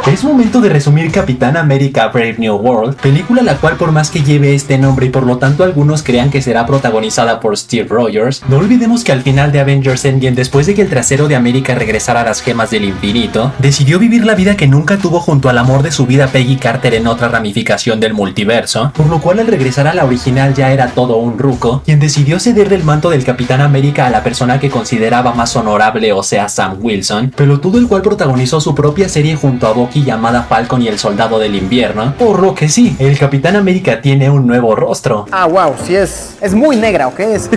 Es momento de resumir Capitán América Brave New World, película la cual por más que lleve este nombre y por lo tanto algunos crean que será protagonizada por Steve Rogers, no olvidemos que al final de Avengers Endgame, después de que el trasero de América regresara a las gemas del infinito, decidió vivir la vida que nunca tuvo junto al amor de su vida Peggy Carter en otra ramificación del multiverso, por lo cual al regresar a la original ya era todo un ruco, quien decidió cederle el manto del Capitán América a la persona que consideraba más honorable, o sea Sam Wilson, pelotudo el cual protagonizó su propia serie junto a Bucky llamada Falcon y el Soldado del Invierno, por lo que sí, el Capitán América tiene un nuevo rostro. Ah, wow, sí es muy negra, ¿ok? Es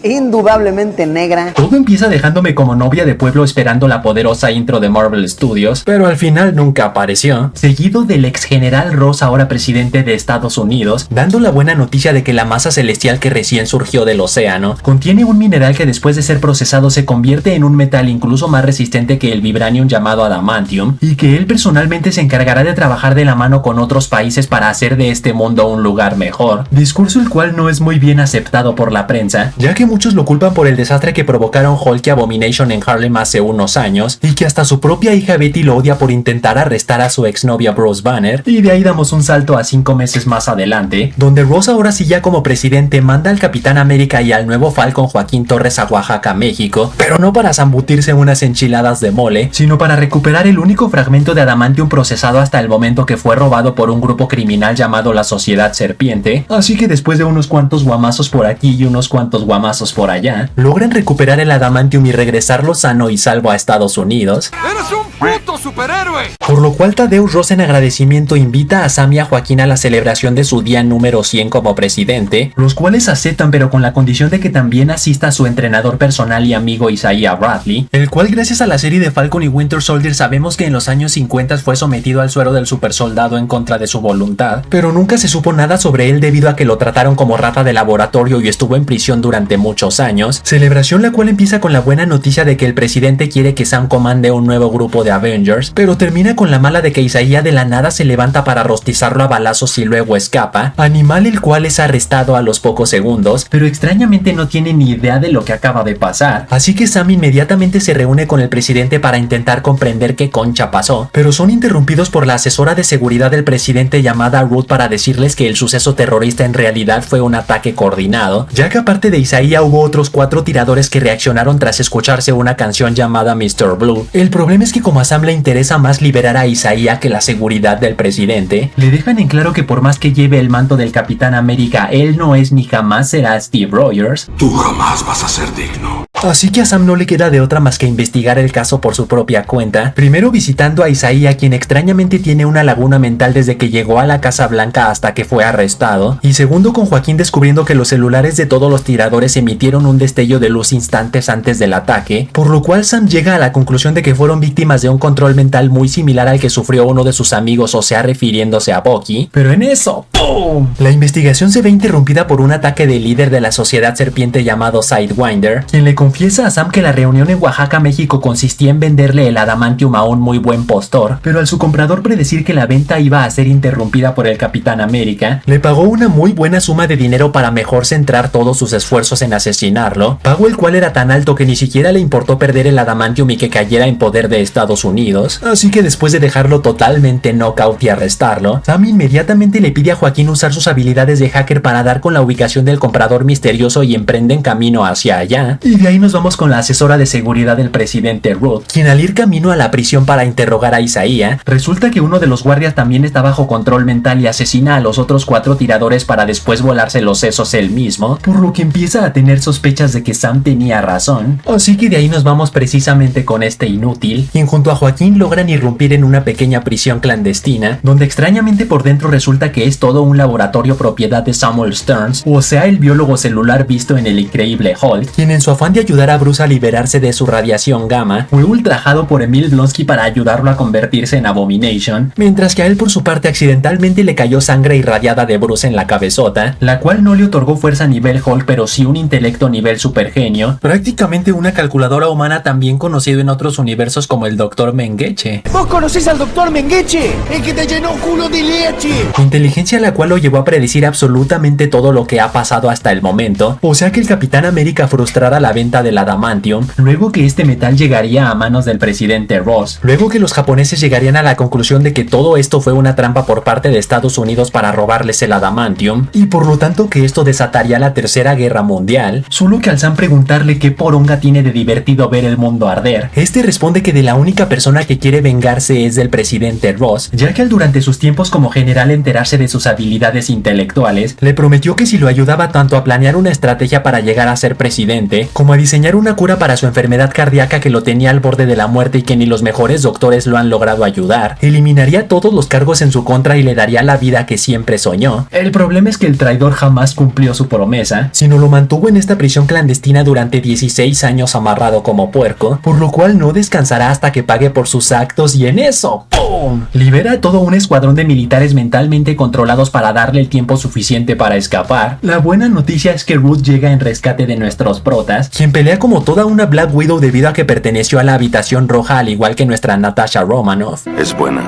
indudablemente negra. Todo empieza dejándome como novia de pueblo esperando la poderosa intro de Marvel Studios, pero al final nunca apareció, seguido del ex general Ross, ahora presidente de Estados Unidos, dando la buena noticia de que la masa celestial que recién surgió del océano contiene un mineral que después de ser procesado se convierte en un metal incluso más resistente que el vibranium llamado adamantium, y que él personalmente se encargará de trabajar de la mano con otros países para hacer de este mundo un lugar mejor, discurso el cual no es muy bien aceptado por la prensa, ya que muchos lo culpan por el desastre que provocaron Hulk y Abomination en Harlem hace unos años, y que hasta su propia hija Betty lo odia por intentar arrestar a su exnovia Bruce Banner, y de ahí damos un salto a 5 meses más adelante, donde Ross ahora sí ya como presidente manda al Capitán América y al nuevo Falcon Joaquín Torres a Oaxaca, México, pero no para zambutirse unas enchiladas de mole, sino para recuperar el único fragmento de adamantium procesado hasta el momento que fue robado por un grupo criminal llamado la Sociedad Serpiente, así que después de unos cuantos guamazos por aquí y unos cuantos guamazos por allá, logran recuperar el adamantium y regresarlo sano y salvo a Estados Unidos. ¡Eres un puto superhéroe! Por lo cual Thaddeusz Ross en agradecimiento invita a Sam y a Joaquín a la celebración de su día número 100 como presidente, los cuales aceptan pero con la condición de que también asista su entrenador personal y amigo Isaiah Bradley, el cual gracias a la serie de Falcon y Winter Soldier sabemos que en los años 50 fue sometido al suero del supersoldado en contra de su voluntad, pero nunca se supo nada sobre él debido a que lo trataron como rata de laboratorio y estuvo en prisión durante muchos años, celebración la cual empieza con la buena noticia de que el presidente quiere que Sam comande un nuevo grupo de Avengers, pero termina con la mala de que Isaiah de la nada se levanta para rostizarlo a balazos y luego escapa, animal el cual es arrestado a los pocos segundos, pero extrañamente no tiene ni idea de lo que acaba de pasar, así que Sam inmediatamente se reúne con el presidente para intentar comprender qué concha pasó, pero son interrumpidos por la asesora de seguridad del presidente llamada Ruth para decirles que el suceso terrorista en realidad fue un ataque coordinado, ya que aparte de Isaiah hubo otros 4 tiradores que reaccionaron tras escucharse una canción llamada Mr. Blue. El problema es que como a Sam le interesa más liberar a Isaiah que la seguridad del presidente, le dejan en claro que por más que lleve el manto del Capitán América, él no es ni jamás será Steve Rogers. Tú jamás vas a ser digno. Así que a Sam no le queda de otra más que investigar el caso por su propia cuenta, primero visitando a Isaiah, quien extrañamente tiene una laguna mental desde que llegó a la Casa Blanca hasta que fue arrestado, y segundo con Joaquín descubriendo que los celulares de todos los tiradores emitieron un destello de luz instantes antes del ataque, por lo cual Sam llega a la conclusión de que fueron víctimas de un control mental muy similar al que sufrió uno de sus amigos, o sea refiriéndose a Bucky, pero en eso, ¡pum!, la investigación se ve interrumpida por un ataque del líder de la Sociedad Serpiente llamado Sidewinder, quien le confiesa a Sam que la reunión en Oaxaca, México consistía en venderle el adamantium a un muy buen postor, pero al su comprador predecir que la venta iba a ser interrumpida por el Capitán América, le pagó una muy buena suma de dinero para mejor centrar todos sus esfuerzos en asesinarlo, pago el cual era tan alto que ni siquiera le importó perder el adamantium y que cayera en poder de Estados Unidos, así que después de dejarlo totalmente knockout y arrestarlo, Sam inmediatamente le pide a Joaquín usar sus habilidades de hacker para dar con la ubicación del comprador misterioso y emprenden camino hacia allá, y de ahí nos vamos con la asesora de seguridad del presidente Ruth, quien al ir camino a la prisión para interrogar a Isaiah, resulta que uno de los guardias también está bajo control mental y asesina a los otros 4 tiradores para después volarse los sesos él mismo, por lo que empieza a tener sospechas de que Sam tenía razón, así que de ahí nos vamos precisamente con este inútil, quien junto a Joaquín logran irrumpir en una pequeña prisión clandestina, donde extrañamente por dentro resulta que es todo un laboratorio propiedad de Samuel Stearns, o sea el biólogo celular visto en el increíble Hulk, quien en su afán de ayudar a Bruce a liberarse de su radiación gamma, fue ultrajado por Emil Blonsky para ayudarlo a convertirse en Abomination, mientras que a él por su parte accidentalmente le cayó sangre irradiada de Bruce en la cabezota, la cual no le otorgó fuerza a nivel Hulk pero sí un intelecto a nivel supergenio, prácticamente una calculadora humana también conocido en otros universos como el Dr. Mengeche. ¿Vos conocés al Dr. Mengeche? El que te llenó culo de leche. Inteligencia la cual lo llevó a predecir absolutamente todo lo que ha pasado hasta el momento, o sea que el Capitán América frustrara la venta venta del adamantium, luego que este metal llegaría a manos del presidente Ross, luego que los japoneses llegarían a la conclusión de que todo esto fue una trampa por parte de Estados Unidos para robarles el adamantium, y por lo tanto que esto desataría la Tercera Guerra Mundial, solo que al Sam preguntarle qué poronga tiene de divertido ver el mundo arder, este responde que de la única persona que quiere vengarse es del presidente Ross, ya que al durante sus tiempos como general enterarse de sus habilidades intelectuales, le prometió que si lo ayudaba tanto a planear una estrategia para llegar a ser presidente, como a diseñar una cura para su enfermedad cardíaca que lo tenía al borde de la muerte y que ni los mejores doctores lo han logrado ayudar, eliminaría todos los cargos en su contra y le daría la vida que siempre soñó. El problema es que el traidor jamás cumplió su promesa, sino lo mantuvo en esta prisión clandestina durante 16 años amarrado como puerco, por lo cual no descansará hasta que pague por sus actos y en eso, ¡pum!, libera a todo un escuadrón de militares mentalmente controlados para darle el tiempo suficiente para escapar. La buena noticia es que Ruth llega en rescate de nuestros protas, quien pelea como toda una Black Widow debido a que perteneció a la habitación roja al igual que nuestra Natasha Romanoff. Es buena.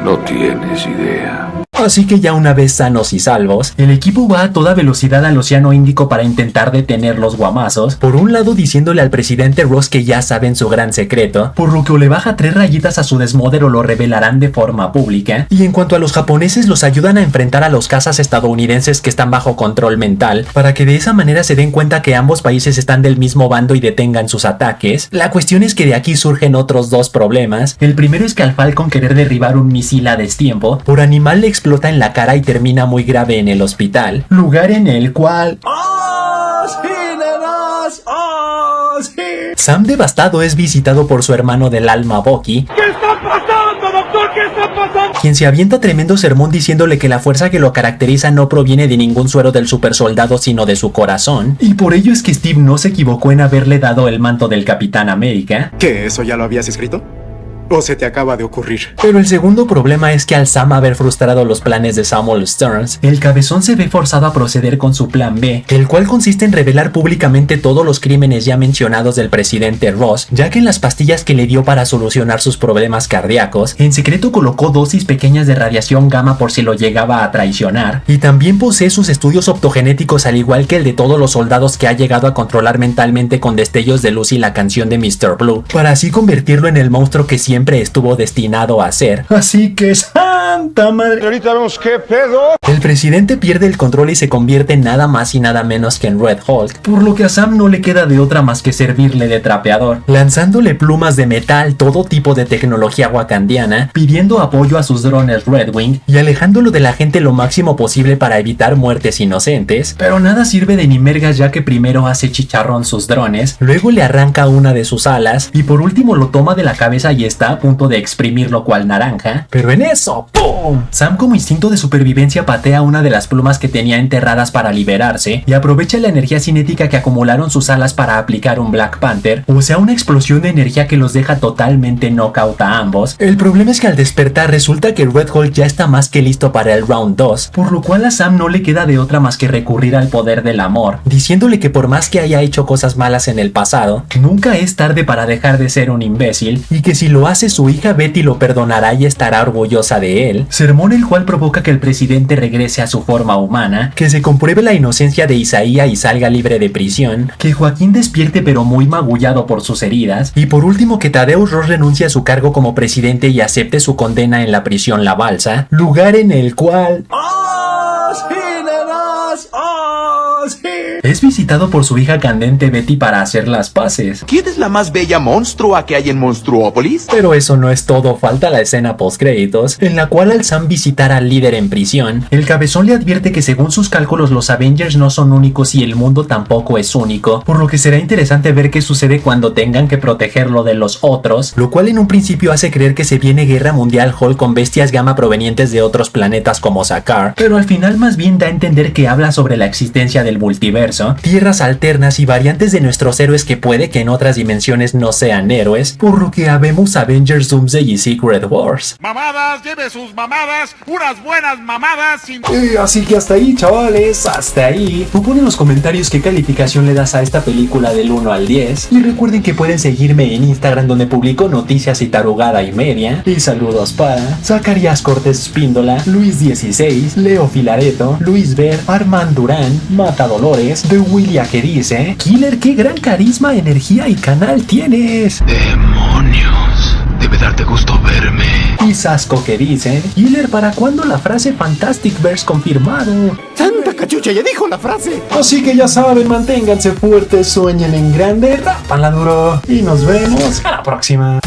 No tienes idea. Así que ya una vez sanos y salvos, el equipo va a toda velocidad al Océano Índico para intentar detener los guamazos, por un lado diciéndole al presidente Ross que ya saben su gran secreto, por lo que o le baja 3 rayitas a su desmoder o lo revelarán de forma pública, y en cuanto a los japoneses los ayudan a enfrentar a los cazas estadounidenses que están bajo control mental, para que de esa manera se den cuenta que ambos países están del mismo bando y detengan sus ataques. La cuestión es que de aquí surgen otros dos problemas. El primero es que al Falcon querer derribar un misil a destiempo, por animal le explota en la cara y termina muy grave en el hospital, lugar en el cual Sam devastado es visitado por su hermano del alma Bucky. ¿Qué está pasando, doctor? ¿Qué está pasando? Quien se avienta tremendo sermón diciéndole que la fuerza que lo caracteriza no proviene de ningún suero del supersoldado sino de su corazón, y por ello es que Steve no se equivocó en haberle dado el manto del Capitán América. ¿Qué? ¿Eso ya lo habías escrito? ¿O se te acaba de ocurrir? Pero el segundo problema es que al Sam haber frustrado los planes de Samuel Stearns, el cabezón se ve forzado a proceder con su plan B, el cual consiste en revelar públicamente todos los crímenes ya mencionados del presidente Ross, ya que en las pastillas que le dio para solucionar sus problemas cardíacos, en secreto colocó dosis pequeñas de radiación gamma por si lo llegaba a traicionar, y también posee sus estudios optogenéticos al igual que el de todos los soldados que ha llegado a controlar mentalmente con destellos de luz y la canción de Mr. Blue, para así convertirlo en el monstruo que siempre estuvo destinado a ser. Así que ¡santa madre! Ahorita vemos qué pedo. El presidente pierde el control y se convierte en nada más y nada menos que en Red Hulk, por lo que a Sam no le queda de otra más que servirle de trapeador, lanzándole plumas de metal, todo tipo de tecnología wakandiana, pidiendo apoyo a sus drones Red Wing y alejándolo de la gente lo máximo posible para evitar muertes inocentes. Pero nada sirve de ni mergas, ya que primero hace chicharrón sus drones, luego le arranca una de sus alas y por último lo toma de la cabeza y está a punto de exprimirlo cual naranja. Pero en eso, ¡pum!, Sam como instinto de supervivencia patea una de las plumas que tenía enterradas para liberarse y aprovecha la energía cinética que acumularon sus alas para aplicar un Black Panther, o sea una explosión de energía que los deja totalmente knockout a ambos. El problema es que al despertar resulta que Red Hulk ya está más que listo para el round 2, por lo cual a Sam no le queda de otra más que recurrir al poder del amor, diciéndole que por más que haya hecho cosas malas en el pasado, nunca es tarde para dejar de ser un imbécil y que si lo hace su hija Betty lo perdonará y estará orgullosa de él, sermón el cual provoca que el presidente regrese a su forma humana, que se compruebe la inocencia de Isaías y salga libre de prisión, que Joaquín despierte pero muy magullado por sus heridas, y por último que Thaddeus Ross renuncie a su cargo como presidente y acepte su condena en la prisión La Balsa, lugar en el cual es visitado por su hija candente Betty para hacer las paces. ¿Quién es la más bella monstrua que hay en Monstruópolis? Pero eso no es todo, falta la escena postcréditos, en la cual al Sam visitar al líder en prisión, el cabezón le advierte que según sus cálculos los Avengers no son únicos y el mundo tampoco es único, por lo que será interesante ver qué sucede cuando tengan que protegerlo de los otros, lo cual en un principio hace creer que se viene guerra mundial Hulk con bestias gamma provenientes de otros planetas como Sakaar, pero al final más bien da a entender que habla sobre la existencia del multiverso, tierras alternas y variantes de nuestros héroes que puede que en otras dimensiones no sean héroes, por lo que habemos Avengers, Doomsday y Secret Wars. Mamadas, lleve sus mamadas, unas buenas mamadas sin... Así que hasta ahí, chavales, hasta ahí. Tú pon en los comentarios qué calificación le das a esta película del 1 al 10. Y recuerden que pueden seguirme en Instagram, donde publico noticias y tarugada y media. Y saludos para Zacarías Cortés Espíndola, Luis 16, Leo Filareto, Luis Ver, Armand Durán, Mata Dolores, The Willia que dice: Killer, qué gran carisma, energía y canal tienes. Demonios. Debe darte gusto verme. Y Sasco que dice: Killer, ¿para cuándo la frase Fantastic Verse confirmado? ¡Santa cachucha! ¡Ya dijo la frase! Así que ya saben, manténganse fuertes, sueñen en grande, rápanla duro y nos vemos a la próxima.